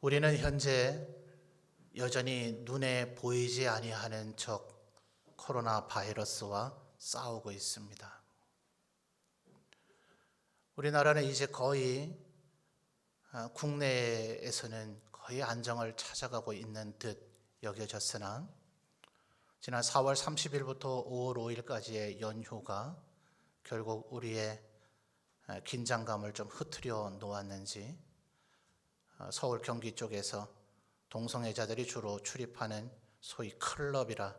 우리는 현재 여전히 눈에 보이지 아니하는 적 코로나 바이러스와 싸우고 있습니다. 우리나라는 이제 거의 국내에서는 거의 안정을 찾아가고 있는 듯 여겨졌으나 지난 4월 30일부터 5월 5일까지의 연휴가 결국 우리의 긴장감을 좀 흐트려 놓았는지 서울 경기 쪽에서 동성애자들이 주로 출입하는 소위 클럽이라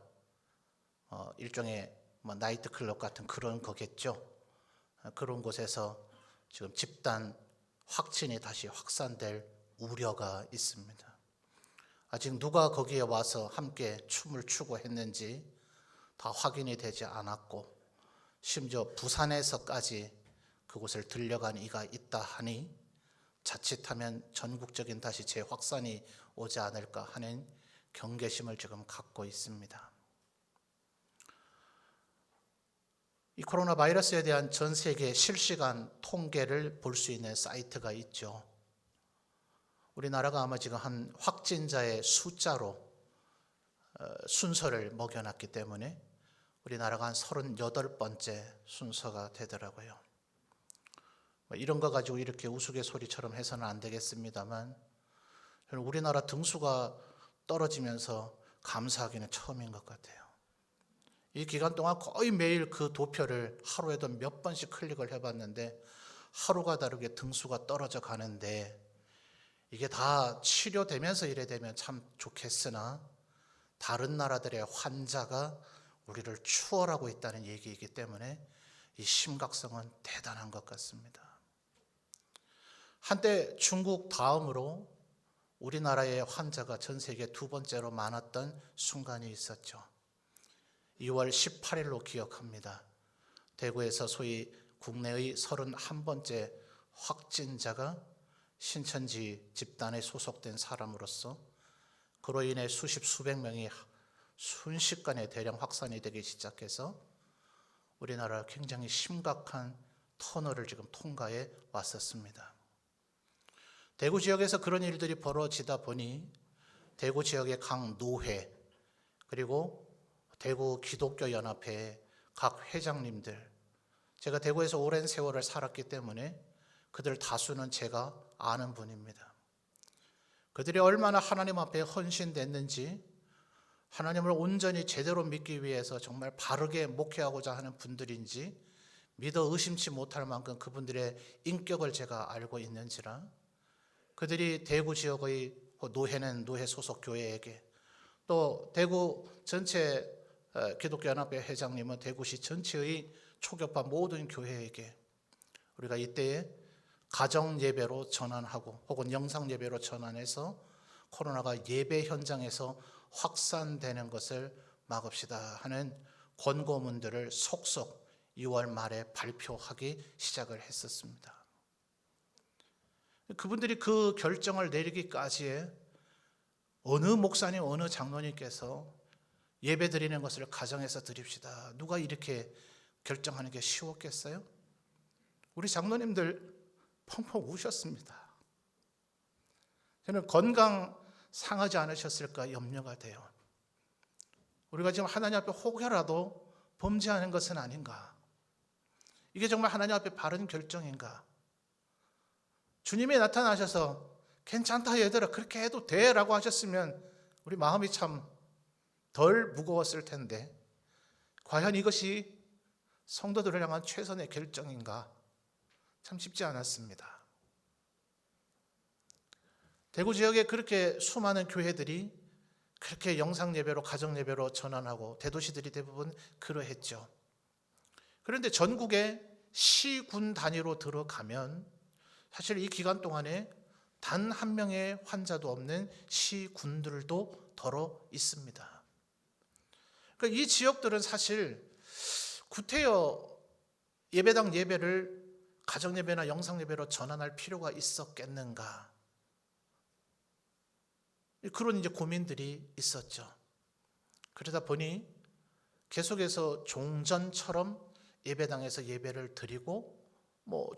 일종의 나이트 클럽 같은 그런 거겠죠. 그런 곳에서 지금 집단 확진이 다시 확산될 우려가 있습니다. 아직 누가 거기에 와서 함께 춤을 추고 했는지 다 확인이 되지 않았고, 심지어 부산에서까지 그곳을 들려간 이가 있다 하니 자칫하면 전국적인 다시 재확산이 오지 않을까 하는 경계심을 지금 갖고 있습니다. 이 코로나 바이러스에 대한 전 세계 실시간 통계를 볼 수 있는 사이트가 있죠. 우리나라가 아마 지금 한 확진자의 숫자로 순서를 먹여놨기 때문에 우리나라가 한 38번째 순서가 되더라고요. 이런 거 가지고 이렇게 우스갯소리처럼 해서는 안 되겠습니다만, 저는 우리나라 등수가 떨어지면서 감사하기는 처음인 것 같아요. 이 기간 동안 거의 매일 그 도표를 하루에도 몇 번씩 클릭을 해봤는데 하루가 다르게 등수가 떨어져 가는데, 이게 다 치료되면서 이래 되면 참 좋겠으나 다른 나라들의 환자가 우리를 추월하고 있다는 얘기이기 때문에 이 심각성은 대단한 것 같습니다. 한때 중국 다음으로 우리나라의 환자가 전 세계 두 번째로 많았던 순간이 있었죠. 2월 18일로 기억합니다. 대구에서 소위 국내의 31번째 확진자가 신천지 집단에 소속된 사람으로서 그로 인해 수백 명이 순식간에 대량 확산이 되기 시작해서 우리나라가 굉장히 심각한 터널을 지금 통과해 왔었습니다. 대구 지역에서 그런 일들이 벌어지다 보니 대구 지역의 각 노회 그리고 대구 기독교 연합회 각 회장님들, 제가 대구에서 오랜 세월을 살았기 때문에 그들 다수는 제가 아는 분입니다. 그들이 얼마나 하나님 앞에 헌신됐는지, 하나님을 온전히 제대로 믿기 위해서 정말 바르게 목회하고자 하는 분들인지 믿어 의심치 못할 만큼 그분들의 인격을 제가 알고 있는지라, 그들이 대구 지역의 노회는 노회 소속 교회에게, 또 대구 전체 기독교연합회 회장님은 대구시 전체의 초교파 모든 교회에게 우리가 이때에 가정 예배로 전환하고 혹은 영상 예배로 전환해서 코로나가 예배 현장에서 확산되는 것을 막읍시다 하는 권고문들을 속속 2월 말에 발표하기 시작을 했었습니다. 그분들이 그 결정을 내리기까지에 어느 목사님, 어느 장로님께서 예배 드리는 것을 가정에서 드립시다, 누가 이렇게 결정하는 게 쉬웠겠어요? 우리 장로님들 펑펑 우셨습니다. 저는 건강 상하지 않으셨을까 염려가 돼요. 우리가 지금 하나님 앞에 혹여라도 범죄하는 것은 아닌가? 이게 정말 하나님 앞에 바른 결정인가? 주님이 나타나셔서 괜찮다 얘들아, 그렇게 해도 돼 라고 하셨으면 우리 마음이 참 덜 무거웠을 텐데, 과연 이것이 성도들을 향한 최선의 결정인가? 참 쉽지 않았습니다. 대구 지역에 그렇게 수많은 교회들이 그렇게 영상 예배로, 가정 예배로 전환하고 대도시들이 대부분 그러했죠. 그런데 전국에 시군 단위로 들어가면 사실 이 기간 동안에 단 한 명의 환자도 없는 시군들도 더러 있습니다. 그러니까 이 지역들은 사실 구태여 예배당 예배를 가정 예배나 영상 예배로 전환할 필요가 있었겠는가? 그런 이제 고민들이 있었죠. 그러다 보니 계속해서 종전처럼 예배당에서 예배를 드리고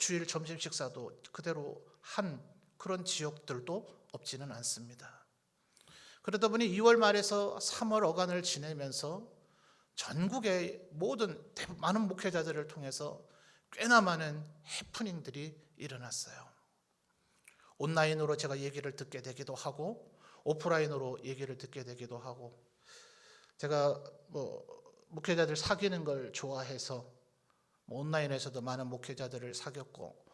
주일 점심 식사도 그대로 한 그런 지역들도 없지는 않습니다. 그러다 보니 2월 말에서 3월 어간을 지내면서 전국의 많은 목회자들을 통해서 꽤나 많은 해프닝들이 일어났어요. 온라인으로 제가 얘기를 듣게 되기도 하고 오프라인으로 얘기를 듣게 되기도 하고, 제가 목회자들 사귀는 걸 좋아해서 온라인에서도 많은 목회자들을 사귀었고,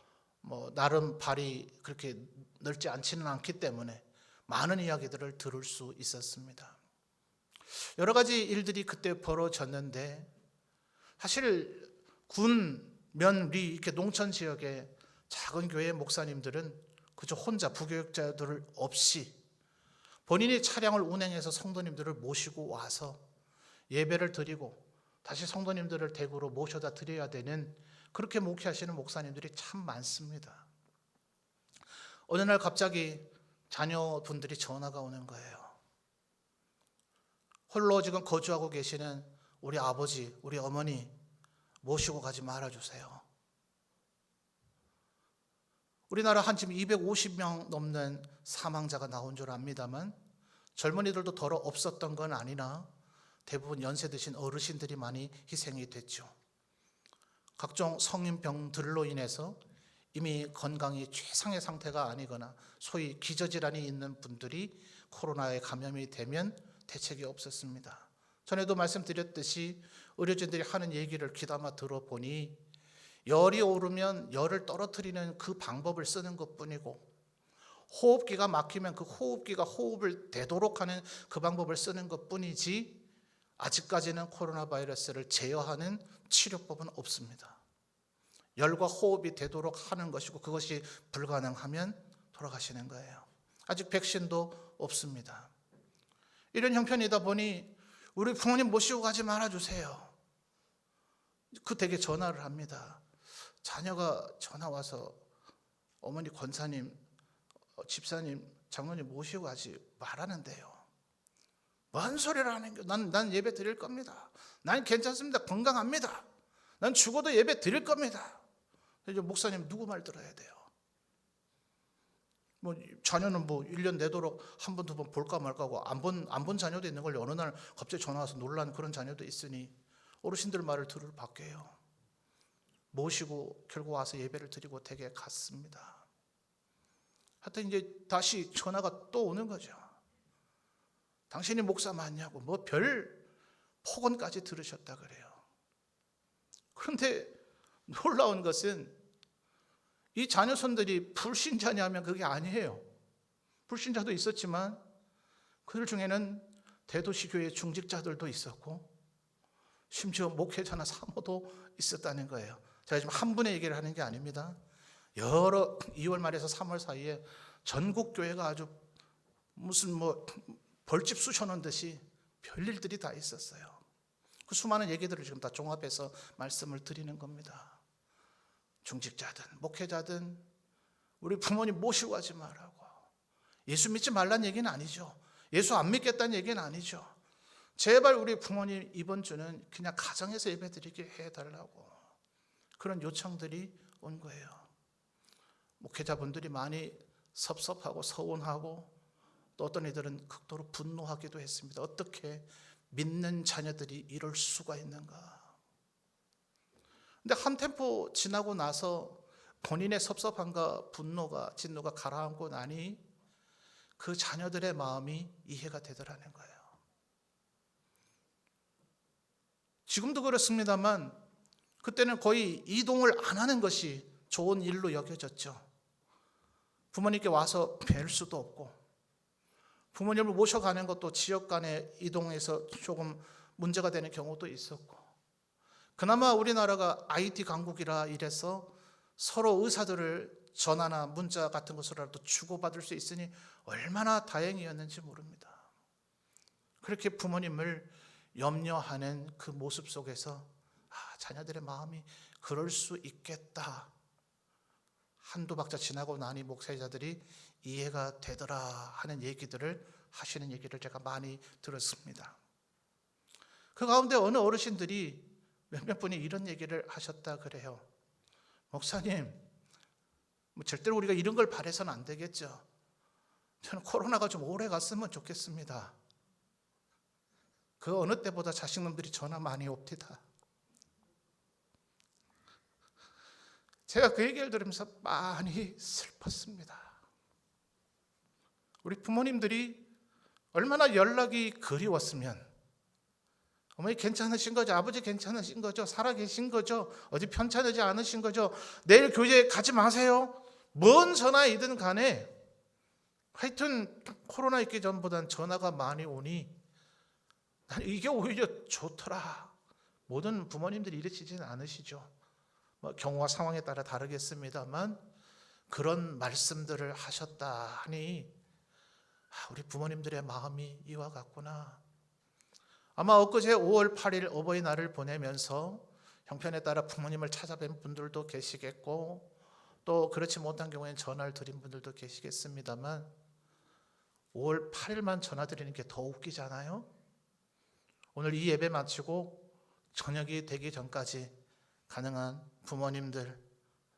나름 발이 그렇게 넓지 않기 때문에 많은 이야기들을 들을 수 있었습니다. 여러 가지 일들이 그때 벌어졌는데, 사실 군, 면,리 이렇게 농촌 지역의 작은 교회 목사님들은 그저 혼자 부교육자들 없이 본인이 차량을 운행해서 성도님들을 모시고 와서 예배를 드리고 다시 성도님들을 대구로 모셔다 드려야 되는, 그렇게 목회하시는 목사님들이 참 많습니다. 어느 날 갑자기 자녀분들이 전화가 오는 거예요. 홀로 지금 거주하고 계시는 우리 아버지, 우리 어머니 모시고 가지 말아주세요. 우리나라 한 지금 250명 넘는 사망자가 나온 줄 압니다만, 젊은이들도 덜어 없었던 건 아니나 대부분 연세 드신 어르신들이 많이 희생이 됐죠. 각종 성인병들로 인해서 이미 건강이 최상의 상태가 아니거나 소위 기저질환이 있는 분들이 코로나에 감염이 되면 대책이 없었습니다. 전에도 말씀드렸듯이 의료진들이 하는 얘기를 귀담아 들어보니 열이 오르면 열을 떨어뜨리는 그 방법을 쓰는 것뿐이고, 호흡기가 막히면 그 호흡기가 호흡을 되도록 하는 그 방법을 쓰는 것뿐이지 아직까지는 코로나 바이러스를 제어하는 치료법은 없습니다. 열과 호흡이 되도록 하는 것이고, 그것이 불가능하면 돌아가시는 거예요. 아직 백신도 없습니다. 이런 형편이다 보니 우리 부모님 모시고 가지 말아주세요. 그 댁에 전화를 합니다. 자녀가 전화 와서 어머니 권사님, 집사님, 장로님 모시고 가지 말라는데요. 뭔 소리를 하는 거야? 난 예배 드릴 겁니다. 난 괜찮습니다. 건강합니다. 난 죽어도 예배 드릴 겁니다. 이제 목사님 누구 말 들어야 돼요? 자녀는 1년 내도록 한 번, 두 번 볼까 말까 하고 안 본 자녀도 있는 걸요. 어느 날 갑자기 전화 와서 놀란 그런 자녀도 있으니 어르신들 말을 들을 밖에요. 모시고 결국 와서 예배를 드리고 댁에 갔습니다. 하여튼 이제 다시 전화가 또 오는 거죠. 당신이 목사 맞냐고, 별 폭언까지 들으셨다 그래요. 그런데 놀라운 것은 이 자녀손들이 불신자냐면 그게 아니에요. 불신자도 있었지만 그들 중에는 대도시교회 중직자들도 있었고 심지어 목회자나 사모도 있었다는 거예요. 제가 지금 한 분의 얘기를 하는 게 아닙니다. 여러 2월 말에서 3월 사이에 전국 교회가 아주 무슨 벌집 쑤셔놓은 듯이 별일들이 다 있었어요. 그 수많은 얘기들을 지금 다 종합해서 말씀을 드리는 겁니다. 중직자든 목회자든 우리 부모님 모시고 가지 말라고. 예수 믿지 말란 얘기는 아니죠. 예수 안 믿겠다는 얘기는 아니죠. 제발 우리 부모님 이번 주는 그냥 가정에서 예배드리게 해달라고, 그런 요청들이 온 거예요. 목회자분들이 많이 섭섭하고 서운하고 또 어떤 이들은 극도로 분노하기도 했습니다. 어떻게 믿는 자녀들이 이럴 수가 있는가. 근데 한 템포 지나고 나서 본인의 섭섭함과 분노가, 진노가 가라앉고 나니 그 자녀들의 마음이 이해가 되더라는 거예요. 지금도 그렇습니다만 그때는 거의 이동을 안 하는 것이 좋은 일로 여겨졌죠. 부모님께 와서 뵐 수도 없고, 부모님을 모셔가는 것도 지역 간에 이동해서 조금 문제가 되는 경우도 있었고, 그나마 우리나라가 IT 강국이라 이래서 서로 의사들을 전화나 문자 같은 것으로라도 주고받을 수 있으니 얼마나 다행이었는지 모릅니다. 그렇게 부모님을 염려하는 그 모습 속에서 자녀들의 마음이 그럴 수 있겠다. 한두 박자 지나고 나니 목사자들이 이해가 되더라 하는 얘기들을 하시는 얘기를 제가 많이 들었습니다. 그 가운데 어느 어르신들이 몇몇 분이 이런 얘기를 하셨다 그래요. 목사님, 절대로 우리가 이런 걸 바라서는 안 되겠죠. 저는 코로나가 좀 오래 갔으면 좋겠습니다. 그 어느 때보다 자식놈들이 전화 많이 옵니다. 제가 그 얘기를 들으면서 많이 슬펐습니다. 우리 부모님들이 얼마나 연락이 그리웠으면, 어머니 괜찮으신 거죠? 아버지 괜찮으신 거죠? 살아계신 거죠? 어디 편찮으지 않으신 거죠? 내일 교회 가지 마세요. 뭔 전화이든 간에 하여튼 코로나 있기 전보단 전화가 많이 오니 난 이게 오히려 좋더라. 모든 부모님들이 이러시지는 않으시죠. 경우와 상황에 따라 다르겠습니다만 그런 말씀들을 하셨다 하니 우리 부모님들의 마음이 이와 같구나. 아마 엊그제 5월 8일 어버이날을 보내면서 형편에 따라 부모님을 찾아뵌 분들도 계시겠고 또 그렇지 못한 경우에는 전화를 드린 분들도 계시겠습니다만 5월 8일만 전화 드리는 게 더 웃기잖아요. 오늘 이 예배 마치고 저녁이 되기 전까지 가능한 부모님들,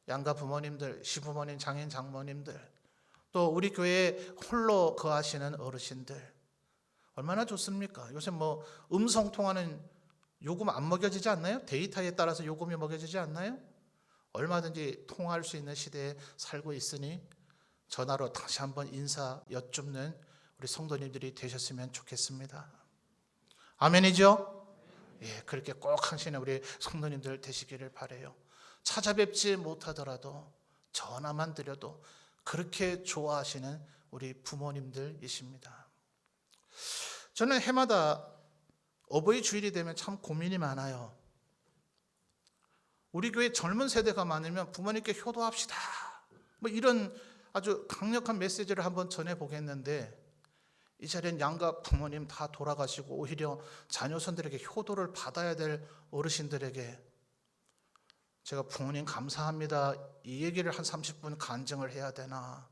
양가 부모님들, 시부모님, 장인, 장모님들, 또 우리 교회에 홀로 거하시는 어르신들 얼마나 좋습니까? 요새 음성 통화는 요금 안 먹여지지 않나요? 데이터에 따라서 요금이 먹여지지 않나요? 얼마든지 통화할 수 있는 시대에 살고 있으니 전화로 다시 한번 인사 여쭙는 우리 성도님들이 되셨으면 좋겠습니다. 아멘이죠? 예, 그렇게 꼭 하시는 우리 성도님들 되시기를 바라요. 찾아뵙지 못하더라도 전화만 드려도 그렇게 좋아하시는 우리 부모님들이십니다. 저는 해마다 어버이 주일이 되면 참 고민이 많아요. 우리 교회 젊은 세대가 많으면 부모님께 효도합시다. 이런 아주 강력한 메시지를 한번 전해보겠는데 이 자리엔 양가 부모님 다 돌아가시고 오히려 자녀손들에게 효도를 받아야 될 어르신들에게 제가 부모님 감사합니다 이 얘기를 한 30분 간증을 해야 되나,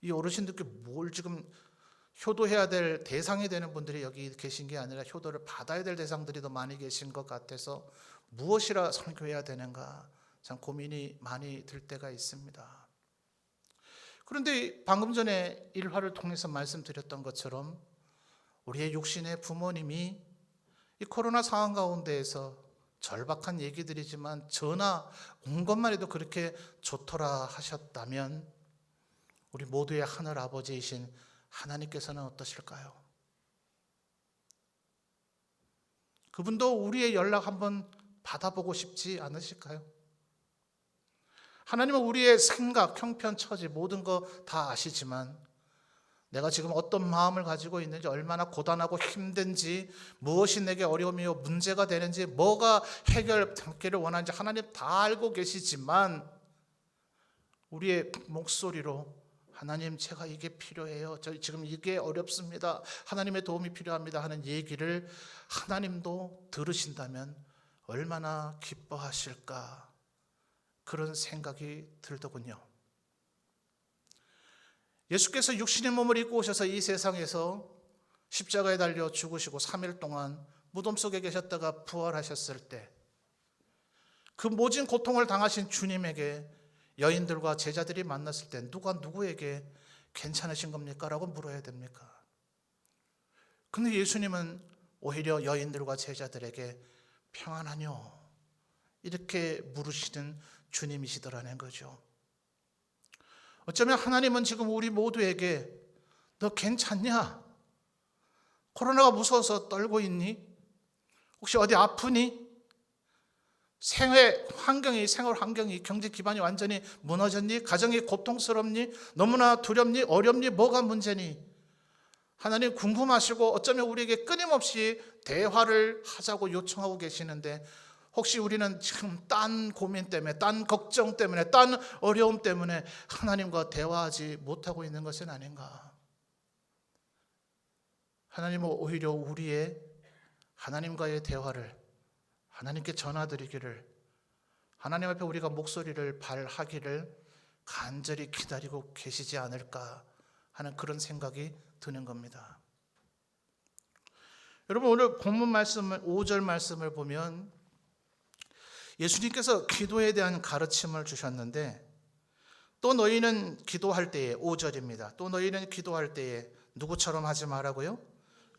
이 어르신들께 뭘 지금 효도해야 될 대상이 되는 분들이 여기 계신 게 아니라 효도를 받아야 될 대상들이 더 많이 계신 것 같아서 무엇이라 설교해야 되는가 참 고민이 많이 들 때가 있습니다. 그런데 방금 전에 일화를 통해서 말씀드렸던 것처럼 우리의 육신의 부모님이 이 코로나 상황 가운데에서 절박한 얘기들이지만 전화 온 것만 해도 그렇게 좋더라 하셨다면 우리 모두의 하늘 아버지이신 하나님께서는 어떠실까요? 그분도 우리의 연락 한번 받아보고 싶지 않으실까요? 하나님은 우리의 생각, 형편, 처지 모든 거 다 아시지만 내가 지금 어떤 마음을 가지고 있는지, 얼마나 고단하고 힘든지, 무엇이 내게 어려움이요 문제가 되는지, 뭐가 해결되기를 원하는지 하나님 다 알고 계시지만 우리의 목소리로 하나님 제가 이게 필요해요, 저 지금 이게 어렵습니다, 하나님의 도움이 필요합니다 하는 얘기를 하나님도 들으신다면 얼마나 기뻐하실까, 그런 생각이 들더군요. 예수께서 육신의 몸을 입고 오셔서 이 세상에서 십자가에 달려 죽으시고 3일 동안 무덤 속에 계셨다가 부활하셨을 때 그 모진 고통을 당하신 주님에게 여인들과 제자들이 만났을 때 누가 누구에게 괜찮으신 겁니까? 라고 물어야 됩니까? 근데 예수님은 오히려 여인들과 제자들에게 평안하뇨 이렇게 물으시는 주님이시더라는 거죠. 어쩌면 하나님은 지금 우리 모두에게 너 괜찮냐? 코로나가 무서워서 떨고 있니? 혹시 어디 아프니? 생활 환경이 경제 기반이 완전히 무너졌니? 가정이 고통스럽니? 너무나 두렵니? 어렵니? 뭐가 문제니? 하나님 궁금하시고 어쩌면 우리에게 끊임없이 대화를 하자고 요청하고 계시는데 혹시 우리는 지금 딴 고민 때문에, 딴 걱정 때문에, 딴 어려움 때문에 하나님과 대화하지 못하고 있는 것은 아닌가? 하나님은 오히려 우리의 하나님과의 대화를 하나님께 전화드리기를, 하나님 앞에 우리가 목소리를 발하기를 간절히 기다리고 계시지 않을까 하는 그런 생각이 드는 겁니다. 여러분, 오늘 본문 말씀을 5절 말씀을 보면 예수님께서 기도에 대한 가르침을 주셨는데 또 너희는 기도할 때에 5절입니다. 또 너희는 기도할 때에 누구처럼 하지 말라고요?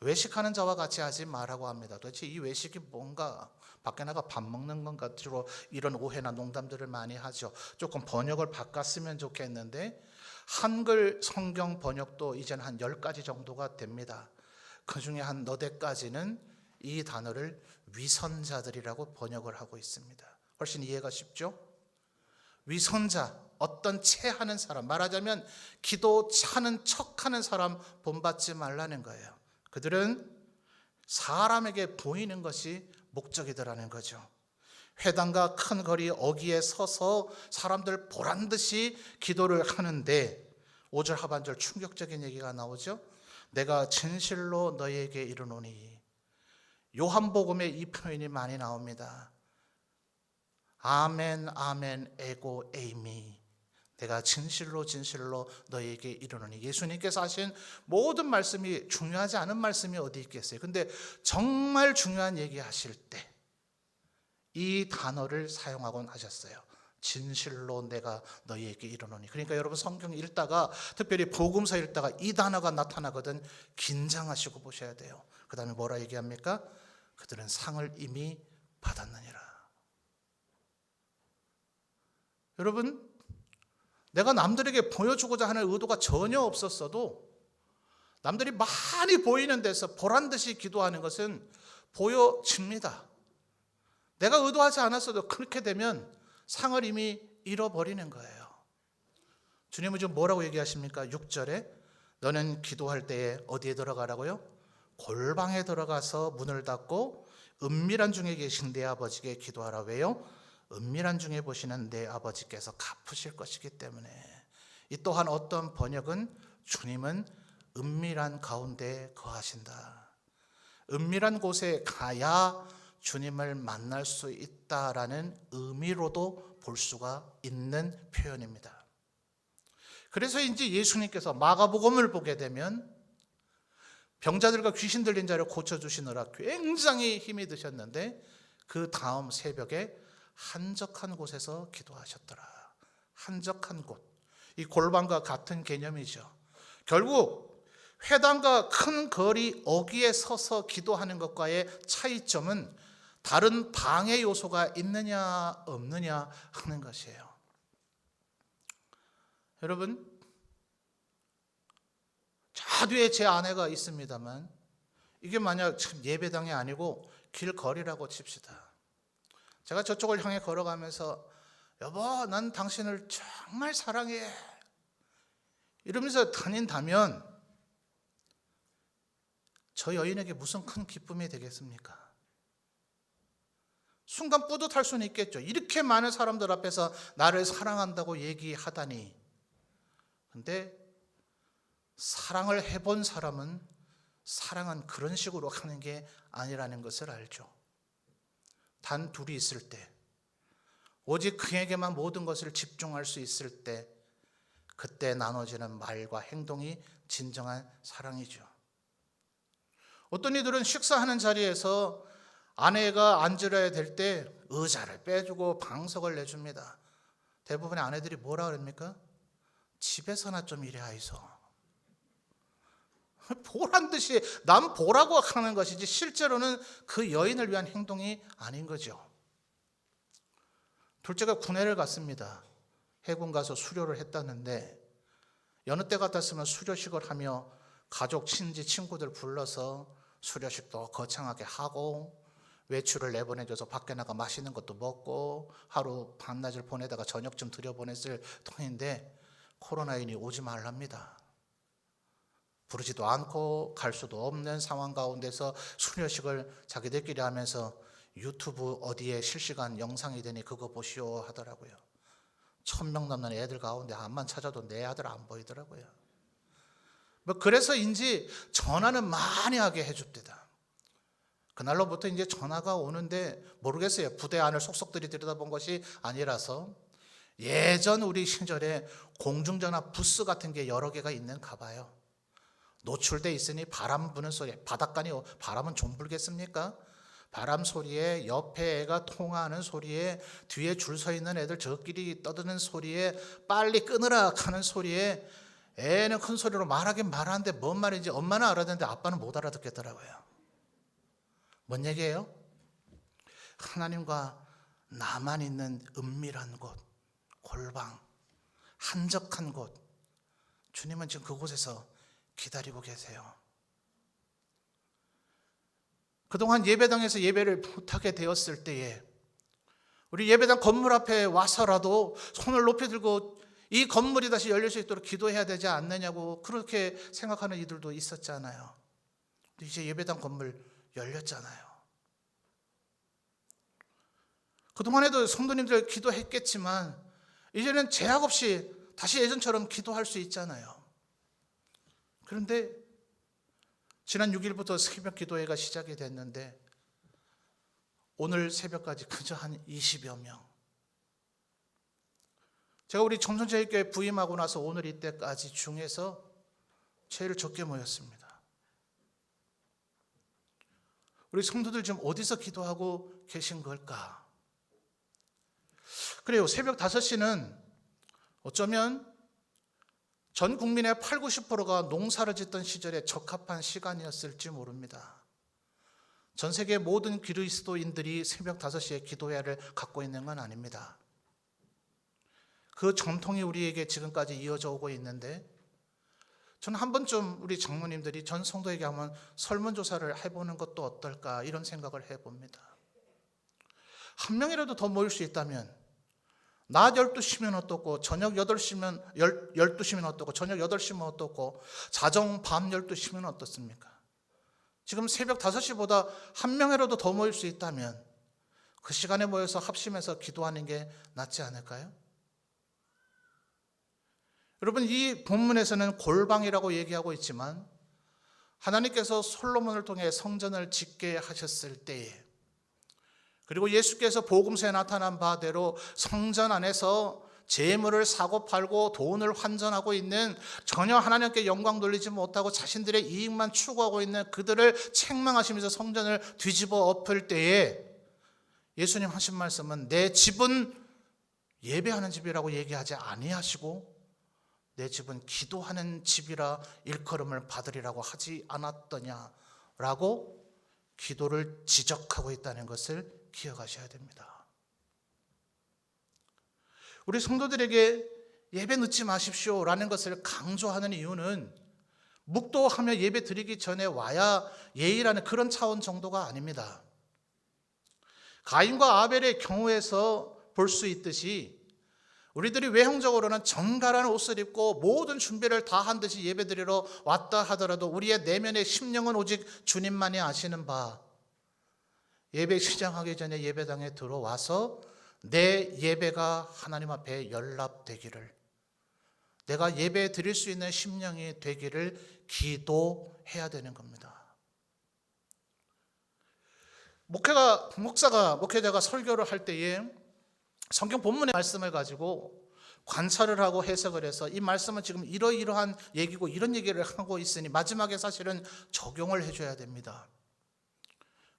외식하는 자와 같이 하지 말라고 합니다. 도대체 이 외식이 뭔가? 밖에 나가 밥 먹는 건가? 주로 이런 오해나 농담들을 많이 하죠. 조금 번역을 바꿨으면 좋겠는데 한글 성경 번역도 이제는 한 10가지 정도가 됩니다. 그 중에 한 너댓 가지는 이 단어를 위선자들이라고 번역을 하고 있습니다. 훨씬 이해가 쉽죠? 위선자, 어떤 체하는 사람, 말하자면 기도 차는 척하는 사람 본받지 말라는 거예요. 그들은 사람에게 보이는 것이 목적이더라는 거죠. 회당과 큰 거리 어귀에 서서 사람들 보란듯이 기도를 하는데 5절 하반절 충격적인 얘기가 나오죠. 내가 진실로 너희에게 이르노니. 요한복음에 이 표현이 많이 나옵니다. 아멘 아멘 에고 에이미. 내가 진실로 진실로 너희에게 이르노니. 예수님께서 하신 모든 말씀이 중요하지 않은 말씀이 어디 있겠어요. 근데 정말 중요한 얘기 하실 때 이 단어를 사용하곤 하셨어요. 진실로 내가 너희에게 이르노니. 그러니까 여러분 성경 읽다가, 특별히 복음서 읽다가 이 단어가 나타나거든 긴장하시고 보셔야 돼요. 그 다음에 뭐라 얘기합니까? 그들은 상을 이미 받았느니라. 여러분, 내가 남들에게 보여주고자 하는 의도가 전혀 없었어도 남들이 많이 보이는 데서 보란듯이 기도하는 것은 보여집니다. 내가 의도하지 않았어도 그렇게 되면 상을 이미 잃어버리는 거예요. 주님은 지금 뭐라고 얘기하십니까? 6절에 너는 기도할 때에 어디에 들어가라고요? 골방에 들어가서 문을 닫고 은밀한 중에 계신 내 아버지께 기도하라. 왜요? 은밀한 중에 보시는 내 아버지께서 갚으실 것이기 때문에. 이 또한 어떤 번역은 주님은 은밀한 가운데 거하신다. 은밀한 곳에 가야 주님을 만날 수 있다라는 의미로도 볼 수가 있는 표현입니다. 그래서 이제 예수님께서 마가복음을 보게 되면 병자들과 귀신 들린 자를 고쳐주시느라 굉장히 힘이 드셨는데 그 다음 새벽에 한적한 곳에서 기도하셨더라. 한적한 곳. 이 골방과 같은 개념이죠. 결국 회당과 큰 거리 어귀에 서서 기도하는 것과의 차이점은 다른 방해 요소가 있느냐 없느냐 하는 것이에요. 여러분, 저 뒤에 제 아내가 있습니다만 이게 만약 예배당이 아니고 길거리라고 칩시다. 제가 저쪽을 향해 걸어가면서 여보, 난 당신을 정말 사랑해 이러면서 다닌다면 저 여인에게 무슨 큰 기쁨이 되겠습니까? 순간 뿌듯할 수는 있겠죠. 이렇게 많은 사람들 앞에서 나를 사랑한다고 얘기하다니. 근데 사랑을 해본 사람은 사랑은 그런 식으로 하는 게 아니라는 것을 알죠. 단 둘이 있을 때, 오직 그에게만 모든 것을 집중할 수 있을 때, 그때 나눠지는 말과 행동이 진정한 사랑이죠. 어떤 이들은 식사하는 자리에서 아내가 앉으려야 될 때 의자를 빼주고 방석을 내줍니다. 대부분의 아내들이 뭐라 그럽니까? 집에서나 좀 이래 하이소. 보란 듯이 남 보라고 하는 것이지 실제로는 그 여인을 위한 행동이 아닌 거죠. 둘째가 군회를 갔습니다. 해군 가서 수료를 했다는데 여느 때 같았으면 수료식을 하며 가족, 친지, 친구들 불러서 수료식도 거창하게 하고 외출을 내보내줘서 밖에 나가 맛있는 것도 먹고 하루 밤낮을 보내다가 저녁쯤 들여보냈을 통인데 코로나19이 오지 말랍니다. 부르지도 않고 갈 수도 없는 상황 가운데서 수료식을 자기들끼리 하면서 유튜브 어디에 실시간 영상이 되니 그거 보시오 하더라고요. 1000명 넘는 애들 가운데 암만 찾아도 내 아들 안 보이더라고요. 그래서인지 전화는 많이 하게 해줍니다. 그날로부터 이제 전화가 오는데 모르겠어요. 부대 안을 속속들이 들여다본 것이 아니라서 예전 우리 시절에 공중전화 부스 같은 게 여러 개가 있는가 봐요. 노출돼 있으니 바람 부는 소리, 바닷가니 바람은 좀 불겠습니까? 바람 소리에, 옆에 애가 통화하는 소리에, 뒤에 줄 서 있는 애들 저끼리 떠드는 소리에, 빨리 끊으라 하는 소리에, 애는 큰 소리로 말하긴 말하는데 뭔 말인지 엄마는 알아듣는데 아빠는 못 알아듣겠더라고요. 뭔 얘기예요? 하나님과 나만 있는 은밀한 곳, 골방, 한적한 곳, 주님은 지금 그곳에서 기다리고 계세요. 그동안 예배당에서 예배를 못하게 되었을 때에 우리 예배당 건물 앞에 와서라도 손을 높이 들고 이 건물이 다시 열릴 수 있도록 기도해야 되지 않느냐고 그렇게 생각하는 이들도 있었잖아요. 이제 예배당 건물 열렸잖아요. 그동안에도 성도님들 기도했겠지만 이제는 제약 없이 다시 예전처럼 기도할 수 있잖아요. 그런데 지난 6일부터 새벽 기도회가 시작이 됐는데 오늘 새벽까지 그저 한 20여 명. 제가 우리 청송제일교회 부임하고 나서 오늘 이때까지 중에서 제일 적게 모였습니다. 우리 성도들 지금 어디서 기도하고 계신 걸까? 그래요. 새벽 5시는 어쩌면 전 국민의 8, 90%가 농사를 짓던 시절에 적합한 시간이었을지 모릅니다. 전 세계 모든 그리스도인들이 새벽 5시에 기도회를 갖고 있는 건 아닙니다. 그 전통이 우리에게 지금까지 이어져 오고 있는데 저는 한 번쯤 우리 장로님들이 전 성도에게 한번 설문조사를 해보는 것도 어떨까 이런 생각을 해봅니다. 한 명이라도 더 모일 수 있다면 낮 12시면 어떻고 저녁 8시면 12시면 어떻고 저녁 8시면 어떻고 자정 밤 12시면 어떻습니까? 지금 새벽 5시보다 한 명이라도 더 모일 수 있다면 그 시간에 모여서 합심해서 기도하는 게 낫지 않을까요? 여러분 이 본문에서는 골방이라고 얘기하고 있지만 하나님께서 솔로몬을 통해 성전을 짓게 하셨을 때에 그리고 예수께서 복음서에 나타난 바대로 성전 안에서 재물을 사고 팔고 돈을 환전하고 있는 전혀 하나님께 영광 돌리지 못하고 자신들의 이익만 추구하고 있는 그들을 책망하시면서 성전을 뒤집어 엎을 때에 예수님 하신 말씀은 내 집은 예배하는 집이라고 얘기하지 아니하시고 내 집은 기도하는 집이라 일컬음을 받으리라고 하지 않았더냐라고 기도를 지적하고 있다는 것을 기억하셔야 됩니다. 우리 성도들에게 예배 늦지 마십시오 라는 것을 강조하는 이유는 묵도하며 예배 드리기 전에 와야 예의라는 그런 차원 정도가 아닙니다. 가인과 아벨의 경우에서 볼 수 있듯이 우리들이 외형적으로는 정갈한 옷을 입고 모든 준비를 다 한 듯이 예배 드리러 왔다 하더라도 우리의 내면의 심령은 오직 주님만이 아시는 바 예배 시작하기 전에 예배당에 들어와서 내 예배가 하나님 앞에 연락되기를 내가 예배 드릴 수 있는 심령이 되기를 기도해야 되는 겁니다. 목회자가 설교를 할 때에 성경 본문의 말씀을 가지고 관찰을 하고 해석을 해서 이 말씀은 지금 이러이러한 얘기고 이런 얘기를 하고 있으니 마지막에 사실은 적용을 해줘야 됩니다.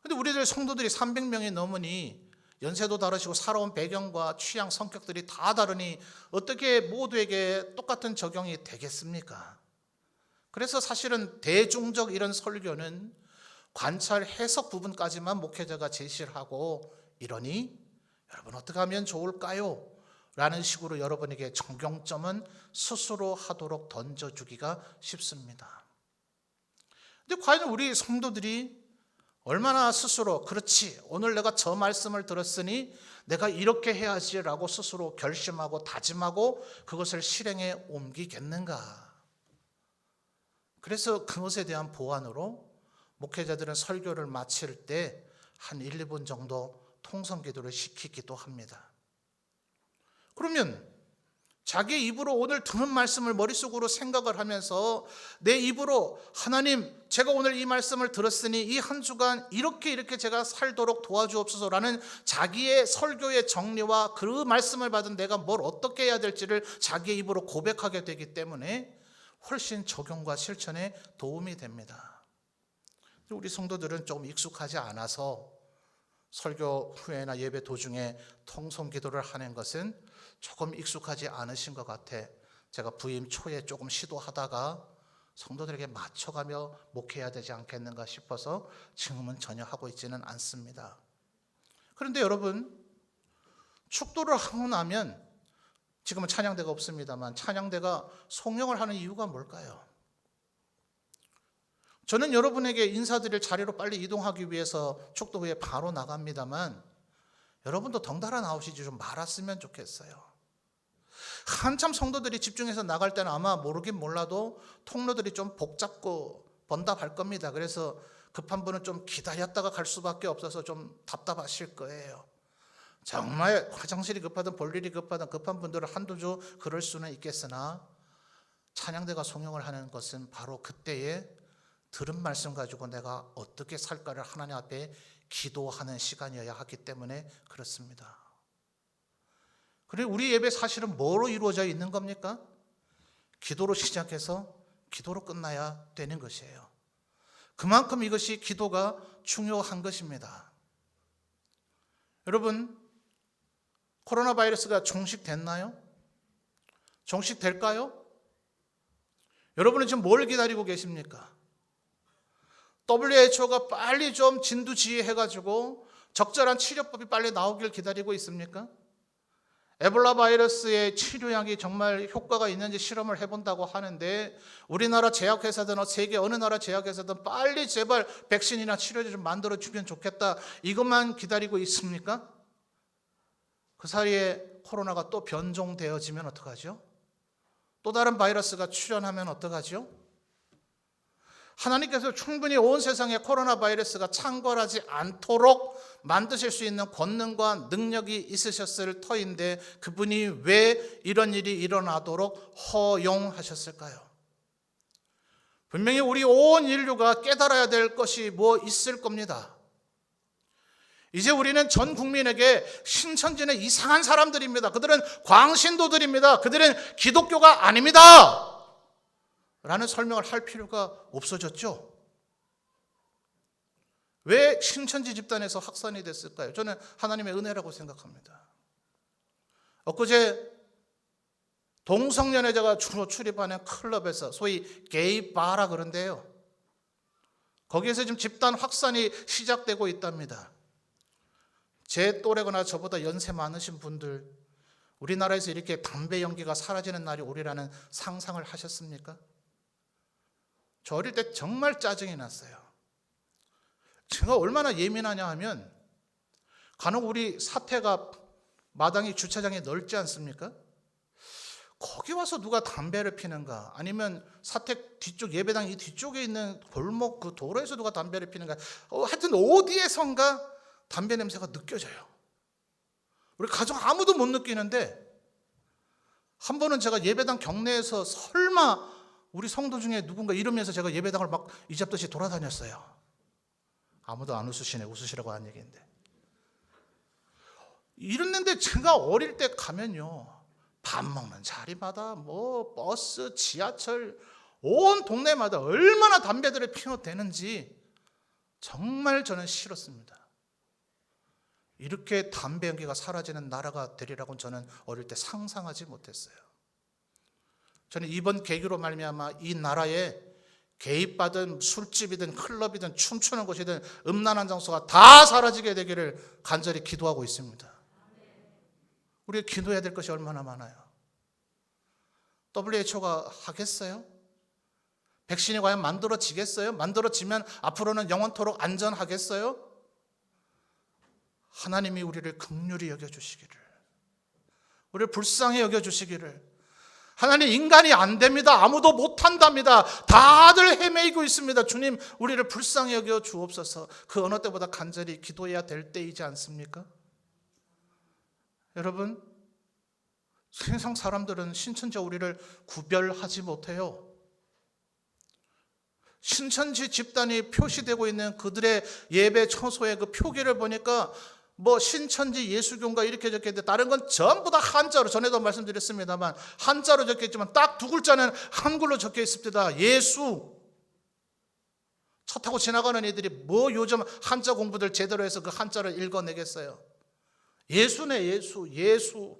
근데 우리들 성도들이 300명이 넘으니 연세도 다르시고 살아온 배경과 취향, 성격들이 다 다르니 어떻게 모두에게 똑같은 적용이 되겠습니까? 그래서 사실은 대중적 이런 설교는 관찰 해석 부분까지만 목회자가 제시를 하고 이러니 여러분 어떻게 하면 좋을까요? 라는 식으로 여러분에게 적용점은 스스로 하도록 던져주기가 쉽습니다. 근데 과연 우리 성도들이 얼마나 스스로 그렇지 오늘 내가 저 말씀을 들었으니 내가 이렇게 해야지라고 스스로 결심하고 다짐하고 그것을 실행에 옮기겠는가? 그래서 그것에 대한 보완으로 목회자들은 설교를 마칠 때 한 1, 2분 정도 통성기도를 시키기도 합니다. 그러면 자기 입으로 오늘 듣는 말씀을 머릿속으로 생각을 하면서 내 입으로 하나님 제가 오늘 이 말씀을 들었으니 이 한 주간 이렇게 제가 살도록 도와주옵소서라는 자기의 설교의 정리와 그 말씀을 받은 내가 뭘 어떻게 해야 될지를 자기의 입으로 고백하게 되기 때문에 훨씬 적용과 실천에 도움이 됩니다. 우리 성도들은 조금 익숙하지 않아서 설교 후에나 예배 도중에 통성 기도를 하는 것은 조금 익숙하지 않으신 것 같아 제가 부임 초에 조금 시도하다가 성도들에게 맞춰가며 목회해야 되지 않겠는가 싶어서 지금은 전혀 하고 있지는 않습니다. 그런데 여러분, 축도를 하고 나면 지금은 찬양대가 없습니다만 찬양대가 송영을 하는 이유가 뭘까요? 저는 여러분에게 인사드릴 자리로 빨리 이동하기 위해서 축도 후에 바로 나갑니다만 여러분도 덩달아 나오시지 좀 말았으면 좋겠어요. 한참 성도들이 집중해서 나갈 때는 아마 모르긴 몰라도 통로들이 좀 복잡고 번잡할 겁니다. 그래서 급한 분은 좀 기다렸다가 갈 수밖에 없어서 좀 답답하실 거예요. 정말 화장실이 급하든 볼 일이 급하든 급한 분들은 한두 주 그럴 수는 있겠으나 찬양대가 송영을 하는 것은 바로 그때에 들은 말씀 가지고 내가 어떻게 살까를 하나님 앞에 기도하는 시간이어야 하기 때문에 그렇습니다. 그리고 우리 예배 사실은 뭐로 이루어져 있는 겁니까? 기도로 시작해서 기도로 끝나야 되는 것이에요. 그만큼 이것이 기도가 중요한 것입니다. 여러분, 코로나 바이러스가 종식됐나요? 종식될까요? 여러분은 지금 뭘 기다리고 계십니까? WHO가 빨리 좀 진두지휘해가지고 적절한 치료법이 빨리 나오길 기다리고 있습니까? 에볼라 바이러스의 치료약이 정말 효과가 있는지 실험을 해본다고 하는데 우리나라 제약회사든 세계 어느 나라 제약회사든 빨리 제발 백신이나 치료제 좀 만들어주면 좋겠다 이것만 기다리고 있습니까? 그 사이에 코로나가 또 변종되어지면 어떡하죠? 또 다른 바이러스가 출현하면 어떡하죠? 하나님께서 충분히 온 세상에 코로나 바이러스가 창궐하지 않도록 만드실 수 있는 권능과 능력이 있으셨을 터인데 그분이 왜 이런 일이 일어나도록 허용하셨을까요? 분명히 우리 온 인류가 깨달아야 될 것이 뭐 있을 겁니다. 이제 우리는 전 국민에게 신천지는 이상한 사람들입니다. 그들은 광신도들입니다. 그들은 기독교가 아닙니다. 라는 설명을 할 필요가 없어졌죠. 왜 신천지 집단에서 확산이 됐을까요? 저는 하나님의 은혜라고 생각합니다. 엊그제 동성연애자가 주로 출입하는 클럽에서 소위 게이바라 그런데요. 거기에서 지금 집단 확산이 시작되고 있답니다. 제 또래거나 저보다 연세 많으신 분들 우리나라에서 이렇게 담배 연기가 사라지는 날이 오리라는 상상을 하셨습니까? 저 어릴 때 정말 짜증이 났어요. 제가 얼마나 예민하냐 하면 간혹 우리 사택 앞 마당이 주차장이 넓지 않습니까? 거기 와서 누가 담배를 피는가 아니면 사택 뒤쪽 예배당 이 뒤쪽에 있는 골목 그 도로에서 누가 담배를 피는가 하여튼 어디에선가 담배 냄새가 느껴져요. 우리 가족 아무도 못 느끼는데 한 번은 제가 예배당 경내에서 설마 우리 성도 중에 누군가 이러면서 제가 예배당을 막 이잡듯이 돌아다녔어요. 아무도 안 웃으시네. 웃으시라고 한 얘기인데. 이랬는데 제가 어릴 때 가면요. 밥 먹는 자리마다 뭐 버스, 지하철 온 동네마다 얼마나 담배들을 피워대는지 정말 저는 싫었습니다. 이렇게 담배 연기가 사라지는 나라가 되리라고는 저는 어릴 때 상상하지 못했어요. 저는 이번 계기로 말미암아 이 나라에 개입받은 술집이든 클럽이든 춤추는 곳이든 음란한 장소가 다 사라지게 되기를 간절히 기도하고 있습니다. 우리가 기도해야 될 것이 얼마나 많아요. WHO가 하겠어요? 백신이 과연 만들어지겠어요? 만들어지면 앞으로는 영원토록 안전하겠어요? 하나님이 우리를 긍휼히 여겨주시기를, 우리를 불쌍히 여겨주시기를. 하나님 인간이 안 됩니다. 아무도 못한답니다. 다들 헤매이고 있습니다. 주님 우리를 불쌍히 여겨 주옵소서. 그 어느 때보다 간절히 기도해야 될 때이지 않습니까? 여러분, 세상 사람들은 신천지와 우리를 구별하지 못해요. 신천지 집단이 표시되고 있는 그들의 예배 처소의 그 표기를 보니까 뭐 신천지 예수교인가 이렇게 적혀있는데 다른 건 전부 다 한자로, 전에도 말씀드렸습니다만 한자로 적혀있지만 딱 두 글자는 한글로 적혀있습니다. 예수. 차 타고 지나가는 애들이 뭐 요즘 한자 공부들 제대로 해서 그 한자를 읽어내겠어요. 예수네, 예수.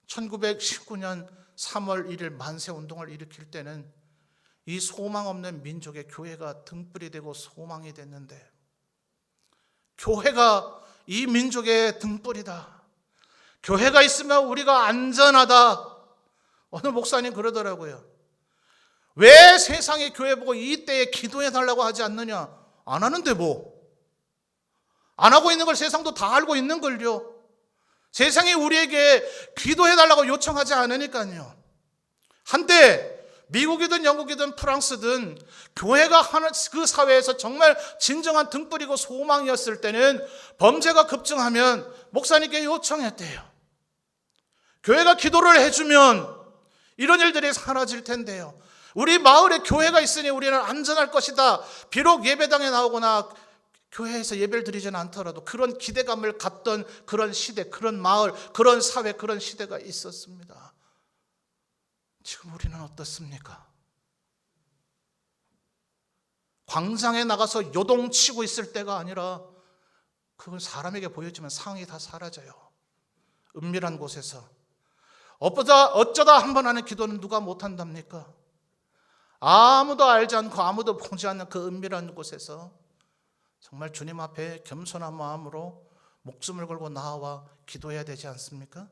1919년 3월 1일 만세운동을 일으킬 때는 이 소망 없는 민족의 교회가 등불이 되고 소망이 됐는데, 교회가 이 민족의 등불이다, 교회가 있으면 우리가 안전하다. 어느 목사님 그러더라고요. 왜 세상의 교회 보고 이때에 기도해 달라고 하지 않느냐? 안 하는데 뭐. 안 하고 있는 걸 세상도 다 알고 있는 걸요. 세상이 우리에게 기도해 달라고 요청하지 않으니까요. 한때 미국이든 영국이든 프랑스든 교회가 하는 그 사회에서 정말 진정한 등불이고 소망이었을 때는 범죄가 급증하면 목사님께 요청했대요. 교회가 기도를 해주면 이런 일들이 사라질 텐데요. 우리 마을에 교회가 있으니 우리는 안전할 것이다. 비록 예배당에 나오거나 교회에서 예배를 드리지는 않더라도 그런 기대감을 갖던 그런 시대, 그런 마을, 그런 사회, 그런 시대가 있었습니다. 지금 우리는 어떻습니까? 광장에 나가서 요동치고 있을 때가 아니라 그건 사람에게 보여지면 상이 다 사라져요. 은밀한 곳에서 어쩌다 한 번 하는 기도는 누가 못한답니까? 아무도 알지 않고 아무도 보지 않는 그 은밀한 곳에서 정말 주님 앞에 겸손한 마음으로 목숨을 걸고 나와 기도해야 되지 않습니까?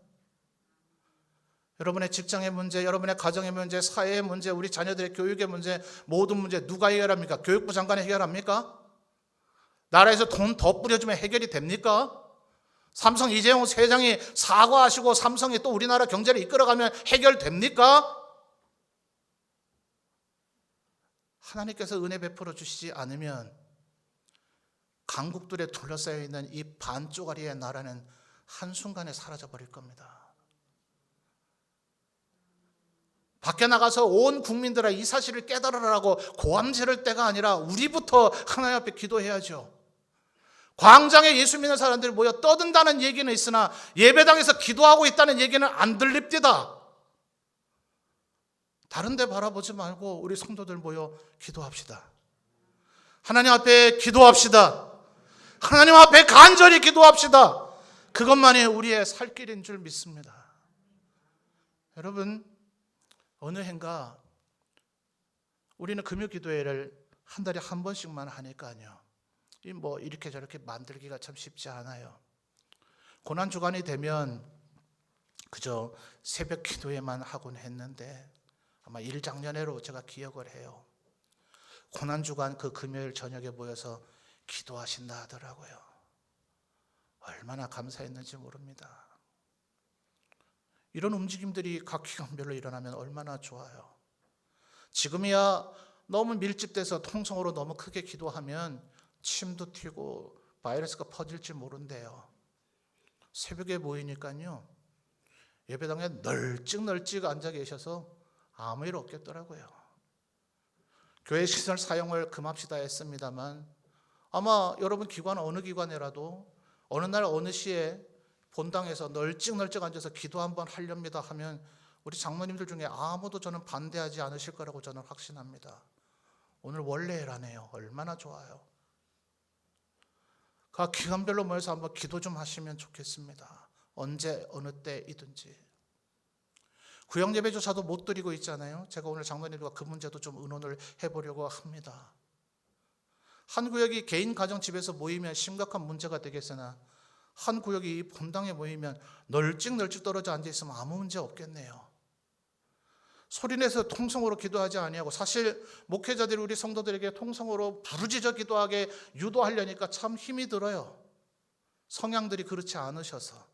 여러분의 직장의 문제, 여러분의 가정의 문제, 사회의 문제, 우리 자녀들의 교육의 문제, 모든 문제 누가 해결합니까? 교육부 장관이 해결합니까? 나라에서 돈 더 뿌려주면 해결이 됩니까? 삼성 이재용 회장이 사과하시고 삼성이 또 우리나라 경제를 이끌어가면 해결됩니까? 하나님께서 은혜 베풀어 주시지 않으면 강국들에 둘러싸여 있는 이 반쪽짜리의 나라는 한순간에 사라져 버릴 겁니다. 밖에 나가서 온 국민들아 이 사실을 깨달으라고 고함 지를 때가 아니라 우리부터 하나님 앞에 기도해야죠. 광장에 예수 믿는 사람들이 모여 떠든다는 얘기는 있으나 예배당에서 기도하고 있다는 얘기는 안 들립니다. 다른 데 바라보지 말고 우리 성도들 모여 기도합시다. 하나님 앞에 기도합시다. 하나님 앞에 간절히 기도합시다. 그것만이 우리의 살 길인 줄 믿습니다. 여러분, 어느 해인가 우리는 금요기도회를 한 달에 한 번씩만 하니까요. 뭐 이렇게 저렇게 만들기가 참 쉽지 않아요. 고난주간이 되면 그저 새벽 기도회만 하곤 했는데 아마 1작년회로 제가 기억을 해요. 고난주간 그 금요일 저녁에 모여서 기도하신다 하더라고요. 얼마나 감사했는지 모릅니다. 이런 움직임들이 각 기관별로 일어나면 얼마나 좋아요. 지금이야 너무 밀집돼서 통성으로 너무 크게 기도하면 침도 튀고 바이러스가 퍼질지 모른대요. 새벽에 모이니까요. 예배당에 널찍 앉아 계셔서 아무 일 없겠더라고요. 교회 시설 사용을 금합시다 했습니다만 아마 여러분 기관 어느 기관이라도 어느 날 어느 시에 본당에서 널찍 앉아서 기도 한번 하렵니다 하면 우리 장로님들 중에 아무도 저는 반대하지 않으실 거라고 저는 확신합니다. 오늘 원래라네요. 얼마나 좋아요. 각 기관별로 모여서 한번 기도 좀 하시면 좋겠습니다. 언제 어느 때이든지. 구역예배조차도 못 드리고 있잖아요. 제가 오늘 장로님들과 그 문제도 좀 의논을 해보려고 합니다. 한 구역이 개인 가정 집에서 모이면 심각한 문제가 되겠으나 한 구역이 본당에 모이면 널찍 떨어져 앉아있으면 아무 문제 없겠네요. 소리내서 통성으로 기도하지 아니하고 사실 목회자들이 우리 성도들에게 통성으로 부르짖어 기도하게 유도하려니까 참 힘이 들어요. 성향들이 그렇지 않으셔서.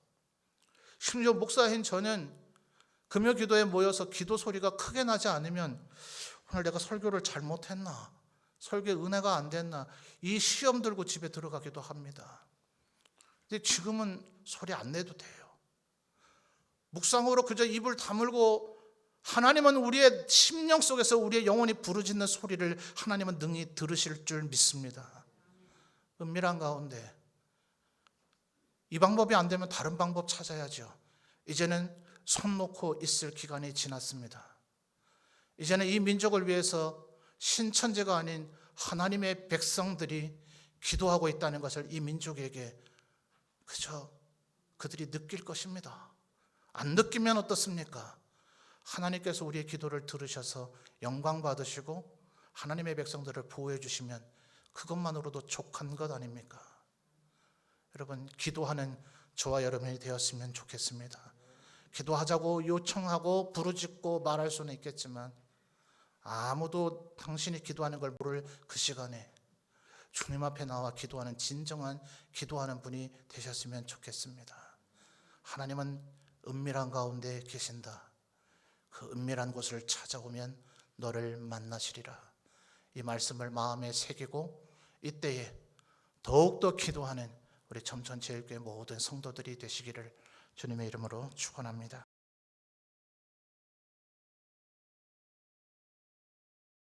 심지어 목사인 저는 금요 기도에 모여서 기도 소리가 크게 나지 않으면 오늘 내가 설교를 잘못했나? 설교에 은혜가 안 됐나? 이 시험 들고 집에 들어가기도 합니다. 근데 지금은 소리 안 내도 돼요. 묵상으로 그저 입을 다물고 하나님은 우리의 심령 속에서 우리의 영혼이 부르짖는 소리를 하나님은 능히 들으실 줄 믿습니다. 은밀한 가운데 이 방법이 안 되면 다른 방법 찾아야죠. 이제는 손 놓고 있을 기간이 지났습니다. 이제는 이 민족을 위해서 신천지가 아닌 하나님의 백성들이 기도하고 있다는 것을 이 민족에게 그저 그들이 느낄 것입니다. 안 느끼면 어떻습니까? 하나님께서 우리의 기도를 들으셔서 영광 받으시고 하나님의 백성들을 보호해 주시면 그것만으로도 족한 것 아닙니까? 여러분, 기도하는 저와 여러분이 되었으면 좋겠습니다. 기도하자고 요청하고 부르짖고 말할 수는 있겠지만 아무도 당신이 기도하는 걸 모를 그 시간에 주님 앞에 나와 기도하는 진정한 기도하는 분이 되셨으면 좋겠습니다. 하나님은 은밀한 가운데 계신다. 그 은밀한 곳을 찾아오면 너를 만나시리라. 이 말씀을 마음에 새기고 이때에 더욱더 기도하는 우리 점천체육회 모든 성도들이 되시기를 주님의 이름으로 축원합니다.